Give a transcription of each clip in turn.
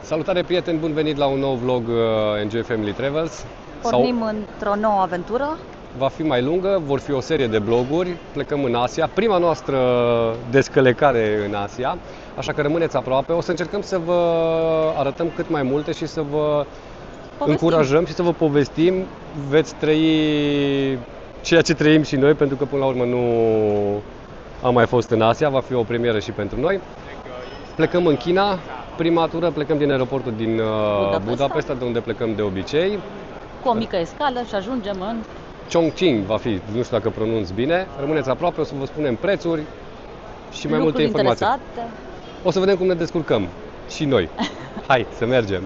Salutare prieteni, bun venit la un nou vlog Enjoy Family Travels. Pornim într-o nouă aventură. Va fi mai lungă, vor fi o serie de vloguri, plecăm în Asia, prima noastră descălecare în Asia, așa că rămâneți aproape. O să încercăm să vă arătăm cât mai multe și să vă încurajăm și să vă povestim. Veți trăi ceea ce trăim și noi, pentru că până la urmă nu am mai fost în Asia, va fi o premieră și pentru noi. Plecăm în China, prima tură plecăm din aeroportul din Budapesta, de unde plecăm de obicei. Cu o mică escală și ajungem în Chongqing va fi, nu știu dacă pronunț bine. Rămâneți aproape, o să vă spunem prețuri și mai multe informații. Interesate. O să vedem cum ne descurcăm și noi. Hai, să mergem!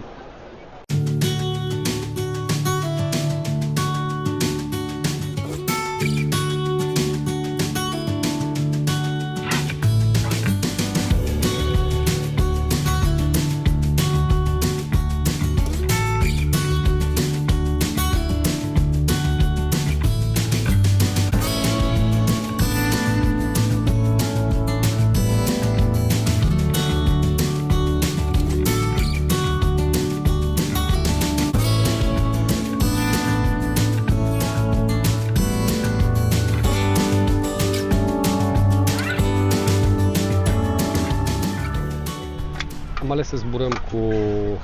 Am ales să zburăm cu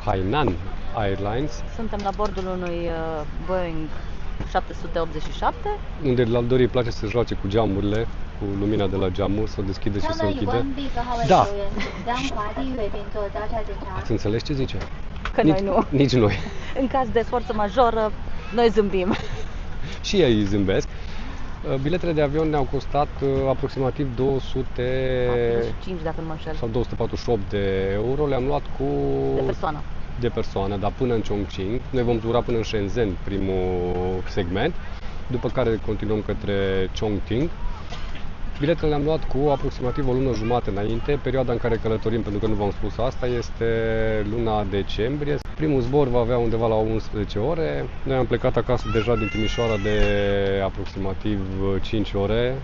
Hainan Airlines, Suntem la bordul unui Boeing 787. unde la Dori îi place să joace cu geamurile, cu lumina de la geamuri, să o deschide și să o închide. Da! Ați înțeles ce zice? Că noi nu. Nici noi. În caz de forță majoră, noi zâmbim. Și ei zâmbesc. Biletele de avion ne-au costat aproximativ 45, dacă nu mă înșel. sau 248 de euro. Le-am luat cu De persoană. dar până în Chongqing. Noi vom dura până în Shenzhen, primul segment, după care continuăm către Chongqing. Biletele le-am luat cu aproximativ o lună jumate înainte. Perioada în care călătorim, pentru că nu v-am spus asta, este luna decembrie. Primul zbor va avea undeva la 11 ore. Noi am plecat acasă deja din Timișoara de aproximativ 5 ore,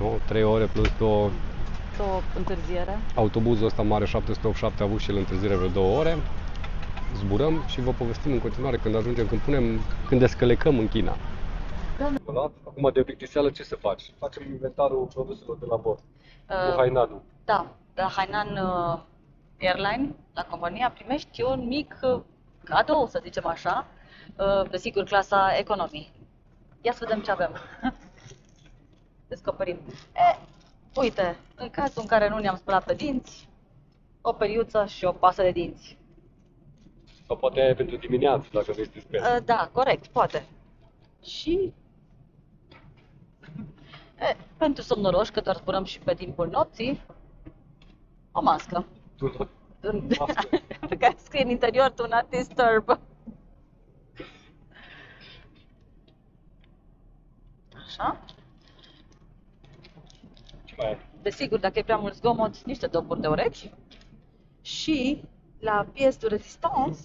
nu? 3 ore plus 2. O întârziere. Autobuzul ăsta mare 787 a avut și el întârziere vreo 2 ore. Zburăm și vă povestim în continuare când ajungem, când descălecăm în China. Acum de plictiseală ce să faci? Facem inventarul produselor de la bord. Cu Hainanul. Da, la Hainan Airline, la compania, primești un mic cadou, să zicem așa, desigur clasa economii. Ia să vedem ce avem. Descoperim. Uite, în cazul în care nu ne-am spălat pe dinți, o periuță și o pasă de dinți. Sau poate aia e pentru dimineață, dacă vrei să te speli. Da, corect, poate. Și pentru somnoroși, că doar zburăm și pe timpul nopții, o mască. Pe care scrie în interior "Do not disturb". Așa. Ce mai ai? Desigur, dacă e prea mult zgomot, niște dopuri de urechi. Și la pièce de résistance,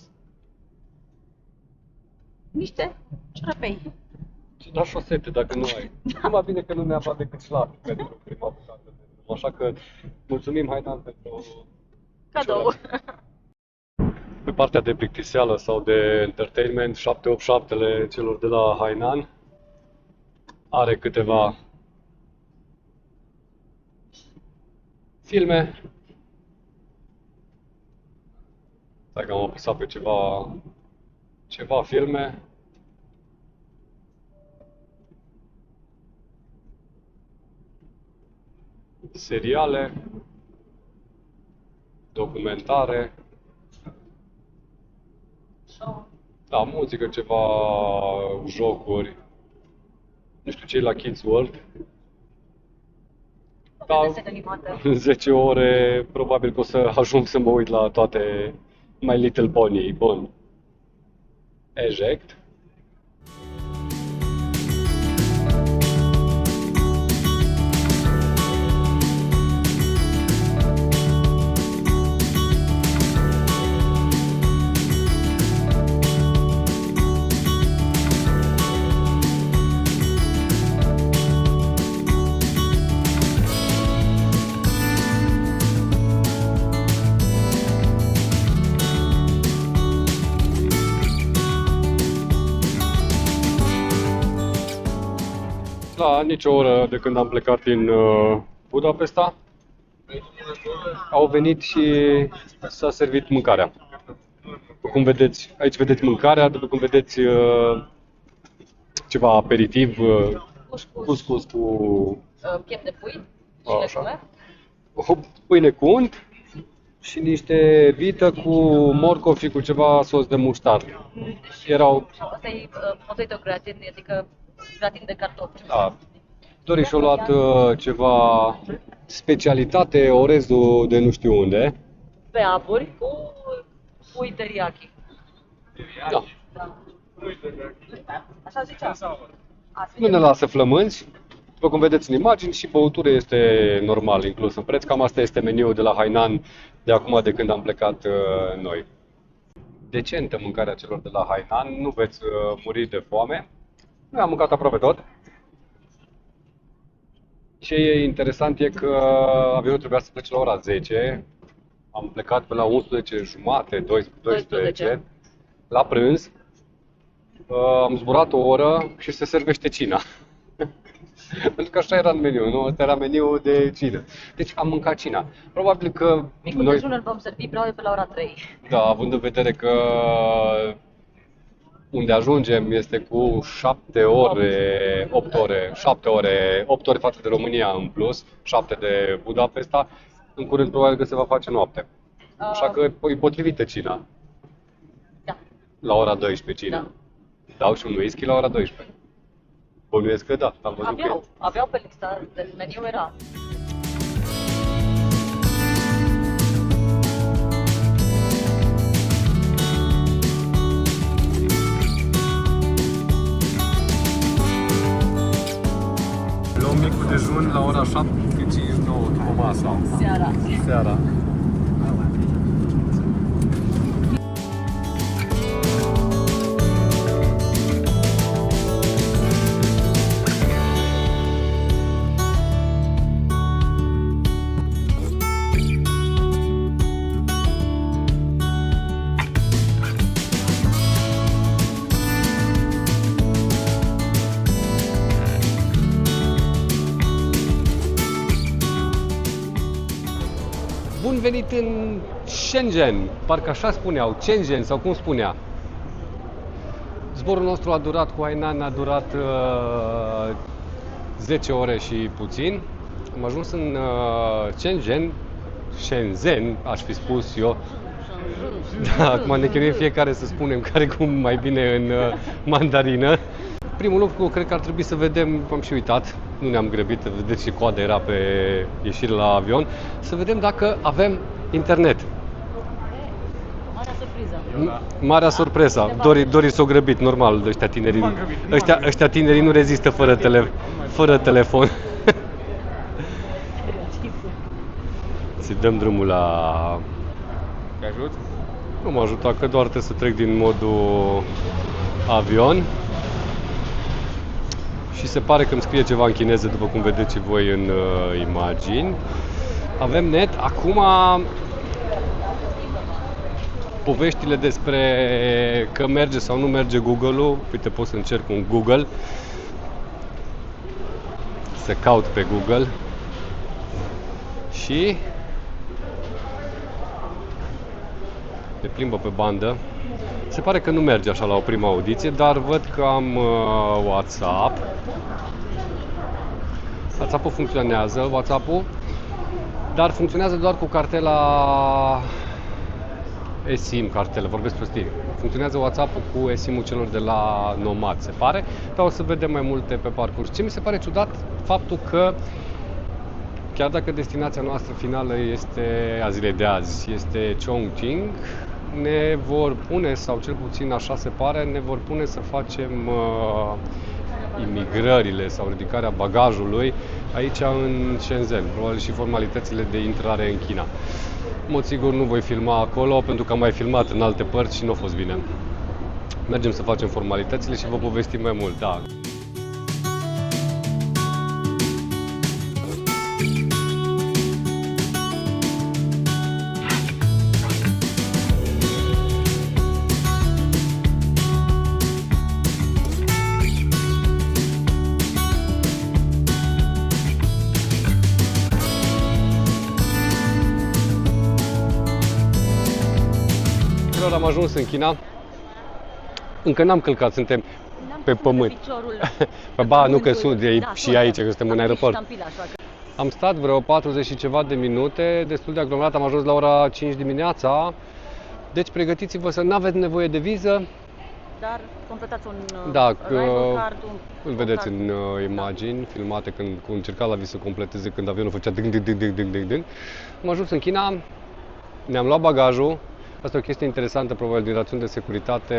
niște ciorapei. Da, șosete, dacă nu ai. Numai bine că nu ne aflat decât șlapi pentru prima bucată de drum. Așa că mulțumim Hainan pentru Cadou. Pe partea de plictiseală sau de entertainment, 787-le celor de la Hainan are câteva filme. Stai că am apăsat pe ceva filme. Seriale, documentare, da, muzică, ceva jocuri, nu știu ce e la Kids World. Da, în 10 ore probabil că o să ajung să mă uit la toate My Little Pony. Bun. Eject. La nicio oră de când am plecat din Budapesta, au venit și s-a servit mâncarea. După cum vedeți, aici vedeți mâncarea, după cum vedeți ceva aperitiv, cuscus cu Piept de pui și așa. legume. O pâine cu unt și niște vită cu morcov și cu ceva sos de muștar. Erau, Asta e potato gratin, adică gratin de cartofi. da, Dori și-a luat ceva specialitate, orezul de nu știu unde. Pe aburi cu pui teriyaki. Da. Da. Așa zicea. Nu ne lasă flămânzi. După cum vedeți în imagini, și băutură este normal inclus în preț. Cam asta este meniul de la Hainan de acum, de când am plecat noi. Decentă mâncarea celor de la Hainan, nu veți muri de foame. Noi am mâncat aproape tot. Ce e interesant e că avionul trebuia să plece la ora 10. Am plecat pe la 11 jumate, 12, la prânz. Am zburat o oră și se servește cina. Pentru că așa era în meniu, nu? Asta era meniul de cină. Deci am mâncat cina. Probabil că Micul dejun îl vom servi probabil pe la ora 3. da, având în vedere că unde ajungem este cu 7 ore, 8 ore, 7 ore, 8 ore față de România în plus, 7 de Budapesta, în curând probabil că se va face noapte. Așa că e potrivită cina. Da. La ora 12 cina. Da. Dau și un whisky la ora 12. Bănuiesc că da, am văzut că Aveau pe lista, de meniu era. luăm micul dejun la ora 7 și 9 după masa. Seara. Bun venit în Shenzhen, parcă așa spuneau, Shenzhen sau cum spunea. Zborul nostru a durat cu Hainan, a durat 10 ore și puțin. Am ajuns în Shenzhen, aș fi spus eu. Da, acum ne chinuim fiecare să spunem care cum mai bine în mandarină. Primul lucru, cred că ar trebui să vedem, am și uitat, nu ne-am grăbit, vedeți ce coadă era pe ieșire la avion, să vedem dacă avem internet. Marea surpriză. Marea surpriză. Dori s-o grăbit, normal, ăștia tinerii. Ăștia tinerii nu rezistă fără telefon. Să dăm drumul la... Te ajut? Nu m-a ajutat, că doar trebuie să trec din modul avion. Și se pare că îmi scrie ceva în chineză, după cum vedeți și voi în imagini. Avem net. Acum, poveștile despre că merge sau nu merge Google-ul, uite, pot să încerc un Google, să caut pe Google și ne plimbă pe bandă. Se pare că nu merge așa la o prima audiție, dar văd că am WhatsApp. WhatsApp-ul funcționează, dar funcționează doar cu cartela eSIM, vorbesc prostii. Funcționează WhatsApp-ul cu eSIM-ul celor de la Nomad, se pare, dar o să vedem mai multe pe parcurs. Ce mi se pare ciudat? Faptul că chiar dacă destinația noastră finală este, a zilei de azi, este Chongqing, ne vor pune, sau cel puțin așa se pare, ne vor pune să facem imigrările sau ridicarea bagajului aici în Shenzhen, probabil și formalitățile de intrare în China. În mod sigur nu voi filma acolo, pentru că am mai filmat în alte părți și nu a fost bine. Mergem să facem formalitățile și vă povestim mai mult, da. Dragilor, am ajuns în China. Încă n-am călcat, suntem pe pământ. Ba, nu că sunt și aici, că suntem în aeroport. Am stat vreo 40 și ceva de minute, destul de aglomerat, am ajuns la ora 5 dimineața. Deci pregătiți-vă să nu aveți nevoie de viză. Dar completați un arrival card, îl vedeți în imagini filmate când încerca la vis să completeze când avionul făcea ding, ding, ding, ding, ding, ding, ding. Am ajuns în China, ne-am luat bagajul. Asta e o chestie interesantă, probabil din rațiuni de securitate.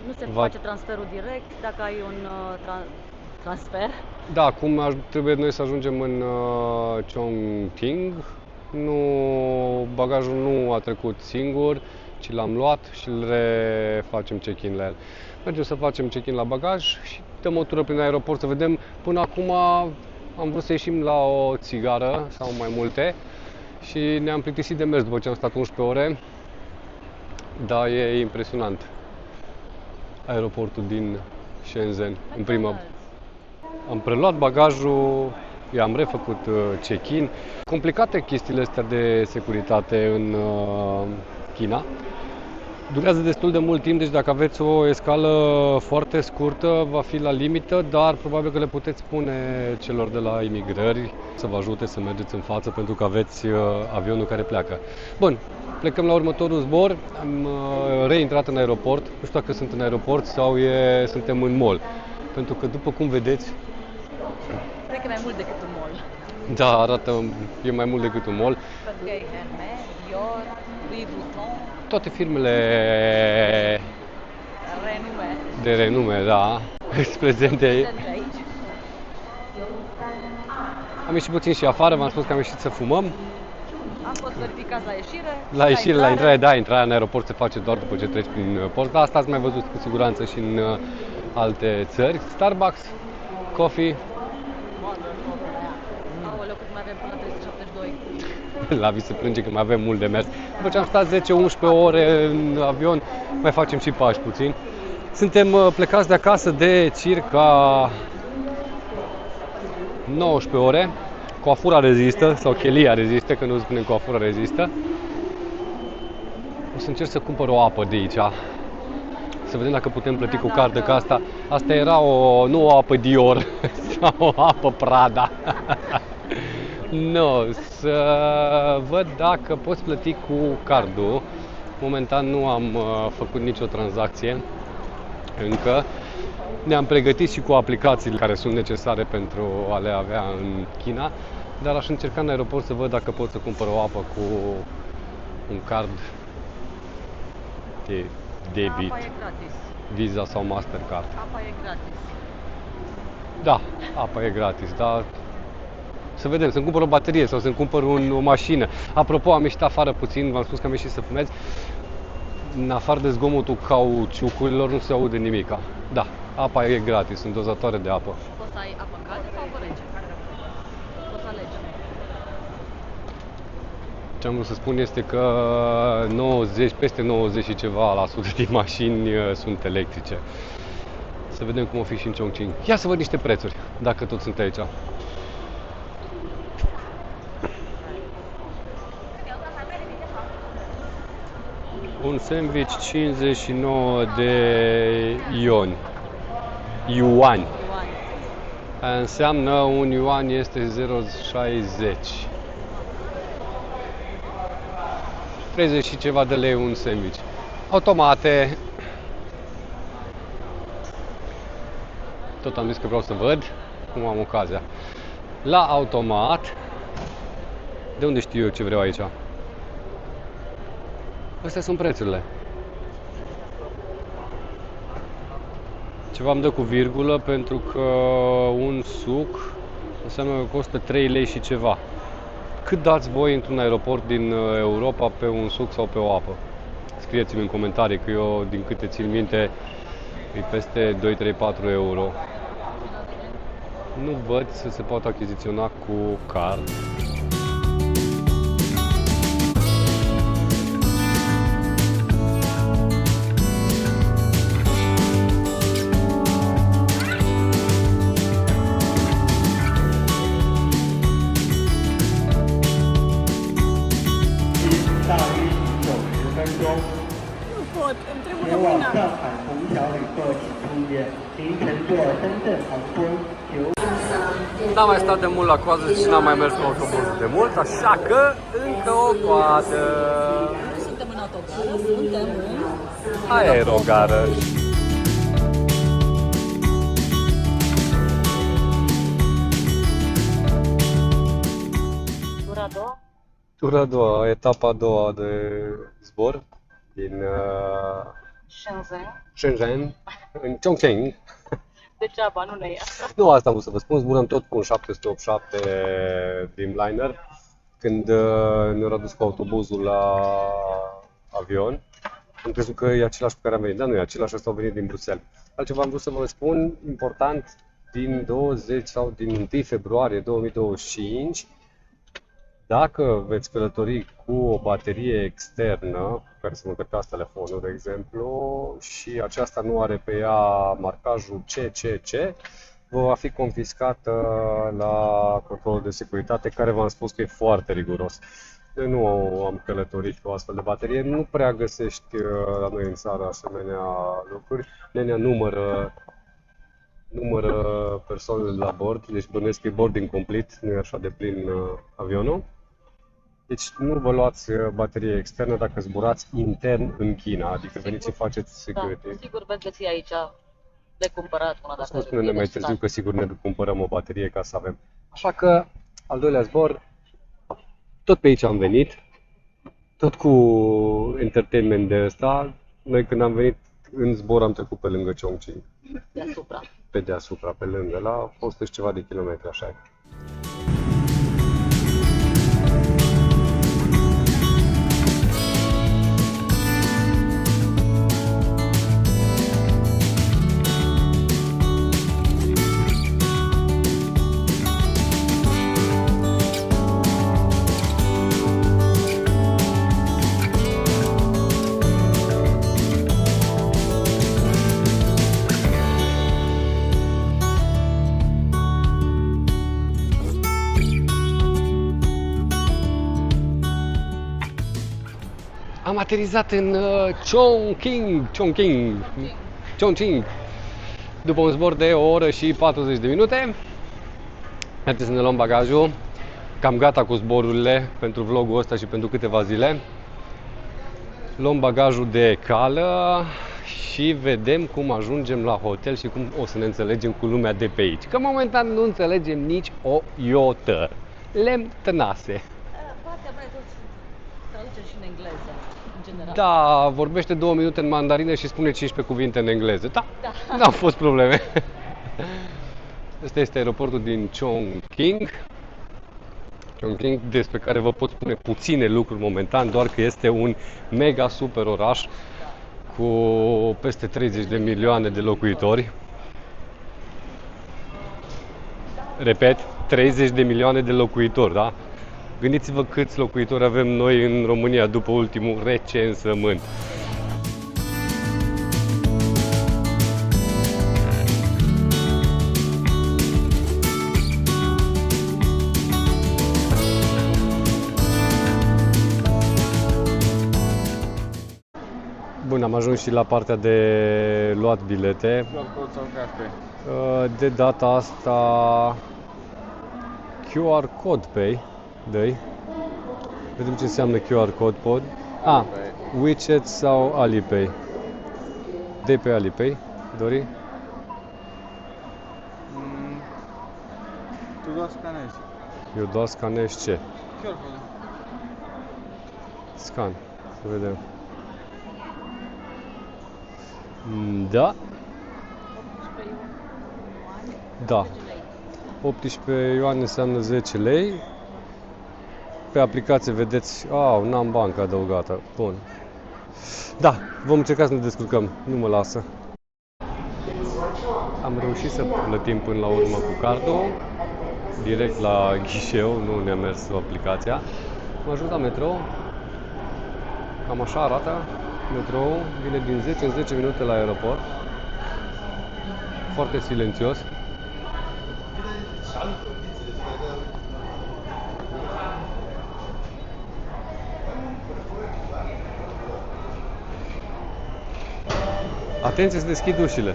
Nu se face transferul direct dacă ai un transfer. Da, acum trebuie noi să ajungem în Chongqing. Bagajul nu a trecut singur, ci l-am luat și îl refacem check-in la el. Mergem să facem check-in la bagaj și dăm o tură prin aeroport să vedem. Până acum am vrut să ieșim la o țigară sau mai multe și ne-am plictisit de mers după ce am stat 11 ore. Da, e impresionant. Aeroportul din Shenzhen. În prima am preluat bagajul, i-am refăcut check-in. Complicate chestiile astea de securitate în China. Durează destul de mult timp, deci dacă aveți o escală foarte scurtă, va fi la limită, dar probabil că le puteți spune celor de la imigrări să vă ajute să mergeți în față, pentru că aveți avionul care pleacă. Bun, plecăm la următorul zbor. Am reintrat în aeroport. Nu știu dacă sunt în aeroport sau suntem în mall. Pentru că, după cum vedeți, cred că e mai mult decât un mall. Da, e mai mult decât un mall. Pentru că e Hermès, Dior, Louis Vuitton. Toate firmele Renume. de renume, da, sunt prezente aici. Am ieșit puțin și afară, v-am spus că am ieșit să fumăm. Am fost verificați la ieșire. La intrare, da, intrarea în aeroport se face doar după ce treci prin port. Dar asta ați mai văzut cu siguranță și în alte țări. Starbucks, coffee. Aoleu, cât mai avem până la 372. La vis se plânge că mai avem mult de mers. După ce am stat 10-11 ore în avion, mai facem și pași puțin. Suntem plecați de acasă de circa 19 ore. Coafura rezistă, sau chelia rezistă, că nu spunem coafura rezistă. O să încerc să cumpăr o apă de aici. Să vedem dacă putem plăti cu cardă, că asta era nu o apă Dior, sau o apă Prada. Nu, să văd dacă poți plăti cu cardul. Momentan nu am făcut nicio tranzacție încă. Ne-am pregătit și cu aplicațiile care sunt necesare pentru a le avea în China, dar aș încerca în aeroport să văd dacă pot să cumpăr o apă cu un card de debit, Apa e gratis. Visa sau Mastercard. Apa e gratis. Da, apa e gratis, dar să vedem, să-mi cumpăr o baterie sau să-mi cumpăr o mașină. Apropo, am ieșit afară puțin, v-am spus că am ieșit să fumez. În afară de zgomotul cauciucurilor nu se aude nimica. Da, apa e gratis, sunt dozatoare de apă. Poți să ai apă caldă sau apă rece? Poți să alegi. Ce am vrut să spun este că peste 90 și ceva la sută din mașini sunt electrice. Să vedem cum o fi și în Chongqing. Ia să văd niște prețuri, dacă tot sunt aici. Un sandwich 59 de yuan. Înseamnă un yuan este 0,60. 30 și ceva de lei un sandwich. Automate. Tot am zis că vreau să văd cum am ocazia. La automat. De unde știu eu ce vreau aici? Astea sunt prețurile. Ceva îmi dă cu virgulă pentru că un suc înseamnă că costă 3 lei și ceva. Cât dați voi într-un aeroport din Europa pe un suc sau pe o apă? Scrieți-mi în comentarii, că eu, din câte țin minte, e peste 2, 3, 4 euro. Nu văd să se poată achiziționa cu card. pot, îmi trebuie 前往 mâna. 上海虹桥旅客请注意，您乘坐深圳航空9 N-am mai stat de mult la coadă și n-am mai mers cu autobuzul de mult, așa că încă o coadă. Nu suntem în autogară, suntem în... Aerogară. Tura a doua? Tura a doua, etapa a doua de zbor din Shenzhen. în Chongqing. Degeaba, nu ne ia. Nu asta am vrut să vă spun, zburăm tot cu un 787 Dreamliner. Când ne-au adus cu autobuzul la avion, am crezut că e același pe care am venit, dar nu e același, ăsta au venit din Bruxelles. Altceva am vrut să vă spun, important, din 20 sau din 1 februarie 2025, dacă veți călători cu o baterie externă, cu care să vă încărcați telefonul, de exemplu, și aceasta nu are pe ea marcajul CCC, vă va fi confiscată la controlul de securitate, care v-am spus că e foarte riguros. Eu nu am călătorit cu o astfel de baterie, nu prea găsești la noi în țară asemenea lucruri. Nenea numără persoanele la bord, deci bănuiesc că e boarding complete, nu e așa de plin avionul. Deci nu vă luați baterie externă dacă zburați intern în China, adică veniți și faceți security. Da, sigur veți găsi aici de cumpărat una dacă... Să spune mai târziu că sigur ne cumpărăm o baterie ca să avem. Așa că, al doilea zbor, tot pe aici am venit, tot cu entertainment de ăsta. Noi când am venit în zbor am trecut pe lângă Chongqing. Deasupra. Pe deasupra, pe lângă, la 100 și ceva de kilometri, așa e. Am aterizat în Chongqing, după un zbor de 1 oră și 40 de minute. Haideți să ne luăm bagajul. Cam gata cu zborurile pentru vlogul ăsta și pentru câteva zile. Luăm bagajul de cală și vedem cum ajungem la hotel și cum o să ne înțelegem cu lumea de pe aici. Că momentan nu înțelegem nici o iotă. Lemn tănase. Poate mai tot traduce și în engleză, în general. Da, vorbește 2 minute în mandarină și spune 15 cuvinte în engleză. Da, Da. n-au fost probleme. Ăsta este aeroportul din Chongqing, despre care vă pot spune puține lucruri momentan, doar că este un mega super oraș cu peste 30 de milioane de locuitori. Repet, 30 de milioane de locuitori, da? Gândiți-vă câți locuitori avem noi în România după ultimul recensământ. Bun, am ajuns și la partea de luat bilete. De data asta QR Code Pay, dă-i. Vedem ce înseamnă QR Code Pod. WeChat sau Alipay. Dă-i pe Alipay, Dori. Tu doar scanezi. Eu doar scanez ce? QR code. Scan, să vedem. Da. Da. 18 ioane înseamnă 10 lei. Pe aplicație vedeți, n-am bancă adăugată. Bun. Da, vom încerca să ne descurcăm. Nu mă lasă. Am reușit să plătim până la urmă cu cardul. Direct la ghișeu, nu ne-a mers aplicația. Am ajuns la metrou. Cam așa arată. Metrou vine din 10 în 10 minute la aeroport. Foarte silențios. Atenție, să deschid ușile.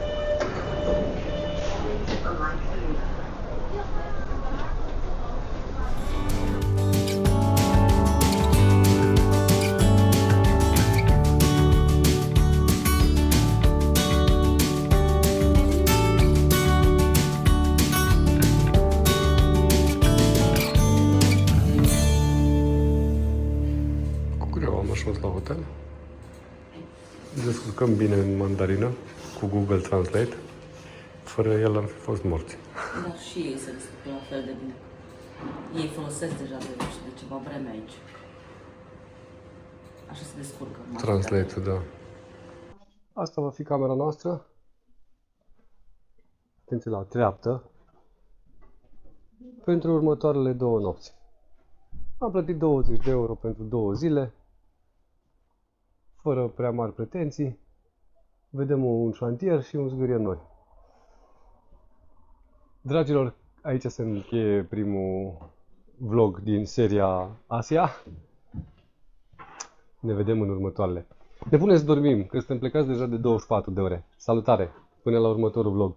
Cu greu am ajuns la hotel. Descurcăm bine în mandarină cu Google Translate. Fără el am fi fost morți. Dar și ei se descurcă la fel de bine. Ei folosesc deja de ceva vreme aici. Așa se descurcă. Translate-ul, da. Asta va fi camera noastră. Atenție la treaptă. Pentru următoarele 2 nopți. Am plătit 20 de euro pentru 2 zile. Fără prea mari pretenții. Vedem un șantier și un zgârie noi. Dragilor, aici se încheie primul vlog din seria Asia. Ne vedem în următoarele. Ne puneți să dormim, că suntem plecați deja de 24 de ore. Salutare! Până la următorul vlog.